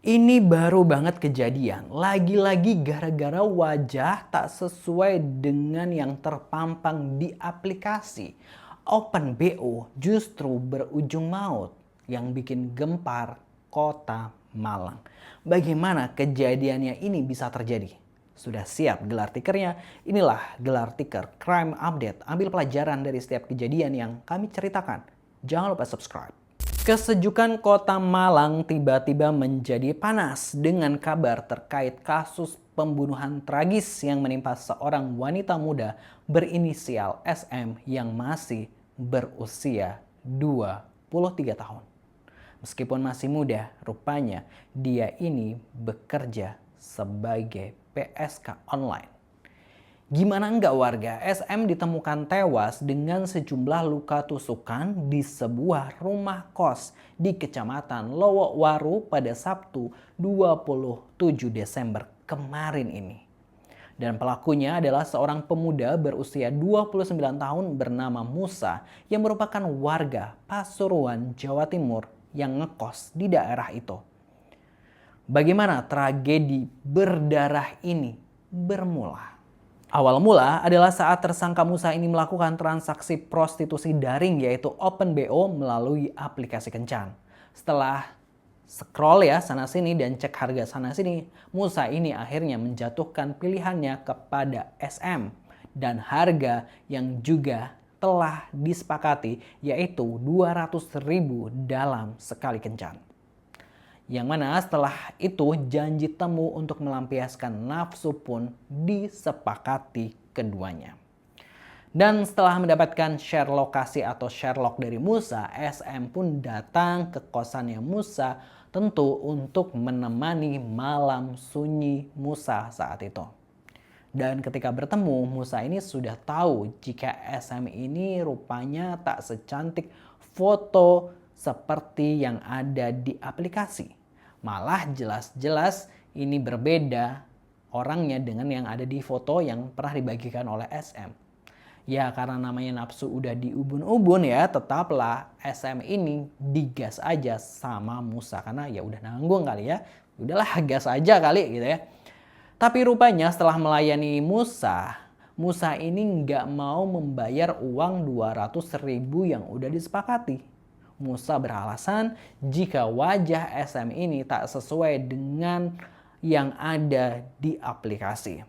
Ini baru banget kejadian. Lagi-lagi gara-gara wajah tak sesuai dengan yang terpampang di aplikasi. OpenBO justru berujung maut yang bikin gempar kota Malang. Bagaimana kejadiannya ini bisa terjadi? Sudah siap gelar tikernya? Inilah gelar tiker Crime Update. Ambil pelajaran dari setiap kejadian yang kami ceritakan. Jangan lupa subscribe. Kesejukan kota Malang tiba-tiba menjadi panas dengan kabar terkait kasus pembunuhan tragis yang menimpa seorang wanita muda berinisial SM yang masih berusia 23 tahun. Meskipun masih muda, rupanya dia ini bekerja sebagai PSK online. Gimana enggak warga, SM ditemukan tewas dengan sejumlah luka tusukan di sebuah rumah kos di Kecamatan Lowowaru pada Sabtu 27 Desember kemarin ini. Dan pelakunya adalah seorang pemuda berusia 29 tahun bernama Musa yang merupakan warga Pasuruan, Jawa Timur yang ngekos di daerah itu. Bagaimana tragedi berdarah ini bermula? Awal mula adalah saat tersangka Musa ini melakukan transaksi prostitusi daring yaitu OpenBO melalui aplikasi kencan. Setelah scroll ya sana sini dan cek harga sana sini, Musa ini akhirnya menjatuhkan pilihannya kepada SM dan harga yang juga telah disepakati yaitu 200.000 dalam sekali kencan. Yang mana setelah itu janji temu untuk melampiaskan nafsu pun disepakati keduanya. Dan setelah mendapatkan share lokasi atau share log dari Musa, SM pun datang ke kosannya Musa tentu untuk menemani malam sunyi Musa saat itu. Dan ketika bertemu, Musa ini sudah tahu jika SM ini rupanya tak secantik foto seperti yang ada di aplikasi. Malah jelas-jelas ini berbeda orangnya dengan yang ada di foto yang pernah dibagikan oleh SM. Ya karena namanya nafsu udah diubun-ubun ya, tetaplah SM ini digas aja sama Musa. Karena ya udah nanggung kali ya, udahlah gas aja kali gitu ya. Tapi rupanya setelah melayani Musa, Musa ini nggak mau membayar uang 200.000 yang udah disepakati. Musa beralasan jika wajah SM ini tak sesuai dengan yang ada di aplikasi.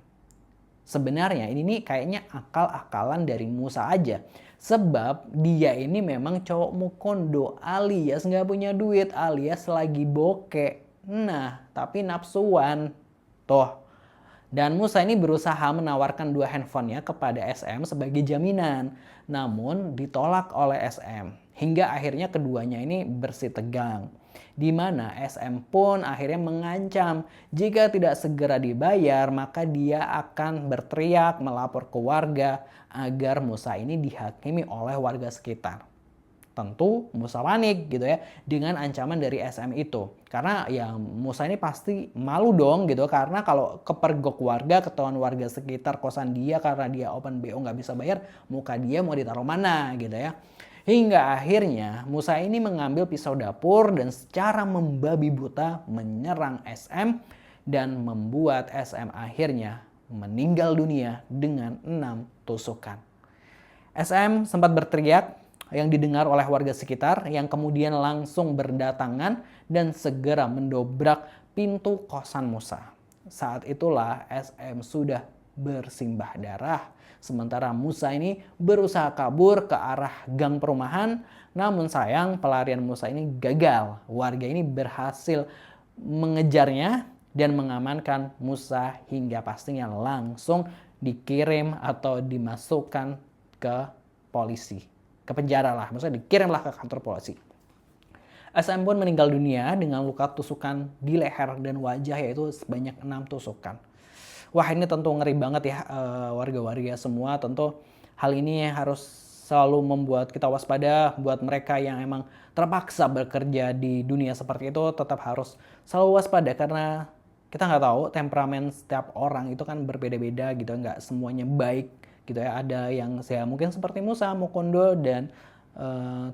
Sebenarnya ini nih kayaknya akal-akalan dari Musa aja. Sebab dia ini memang cowok mukondo alias nggak punya duit alias lagi bokek. Nah tapi nafsuan. Tuh. Dan Musa ini berusaha menawarkan dua handphonenya kepada SM sebagai jaminan. Namun ditolak oleh SM. Hingga akhirnya keduanya ini bersih tegang. Di mana SM pun akhirnya mengancam jika tidak segera dibayar maka dia akan berteriak melapor ke warga agar Musa ini dihakimi oleh warga sekitar. Tentu Musa panik gitu ya dengan ancaman dari SM itu. Karena ya Musa ini pasti malu dong gitu karena kalau kepergok warga, ketahuan warga sekitar kosan dia karena dia OpenBO nggak bisa bayar, muka dia mau ditaruh mana gitu ya. Hingga akhirnya Musa ini mengambil pisau dapur dan secara membabi buta menyerang SM dan membuat SM akhirnya meninggal dunia dengan 6 tusukan. SM sempat berteriak yang didengar oleh warga sekitar yang kemudian langsung berdatangan dan segera mendobrak pintu kosan Musa. Saat itulah SM sudah bersimbah darah. Sementara Musa ini berusaha kabur ke arah gang perumahan. Namun sayang pelarian Musa ini gagal. Warga ini berhasil mengejarnya dan mengamankan Musa hingga pastinya langsung dikirim atau dimasukkan ke polisi. Ke penjara lah, maksudnya dikirimlah ke kantor polisi. SM pun meninggal dunia dengan luka tusukan di leher dan wajah yaitu sebanyak 6 tusukan. Wah ini tentu ngeri banget ya warga-warga semua. Tentu hal ini harus selalu membuat kita waspada. Buat mereka yang emang terpaksa bekerja di dunia seperti itu tetap harus selalu waspada. Karena kita nggak tahu temperamen setiap orang itu kan berbeda-beda gitu. Nggak semuanya baik gitu ya. Ada yang saya mungkin seperti Musa, Mukondo dan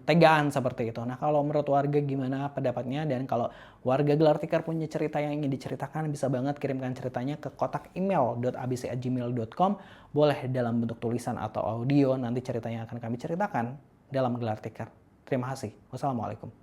tegaan seperti itu. Nah, kalau menurut warga gimana pendapatnya? Dan kalau warga Gelar Tikar punya cerita yang ingin diceritakan, bisa banget kirimkan ceritanya ke kotak email .abc@gmail.com. Boleh dalam bentuk tulisan atau audio, nanti ceritanya akan kami ceritakan dalam Gelar Tikar. Terima kasih. Wassalamualaikum.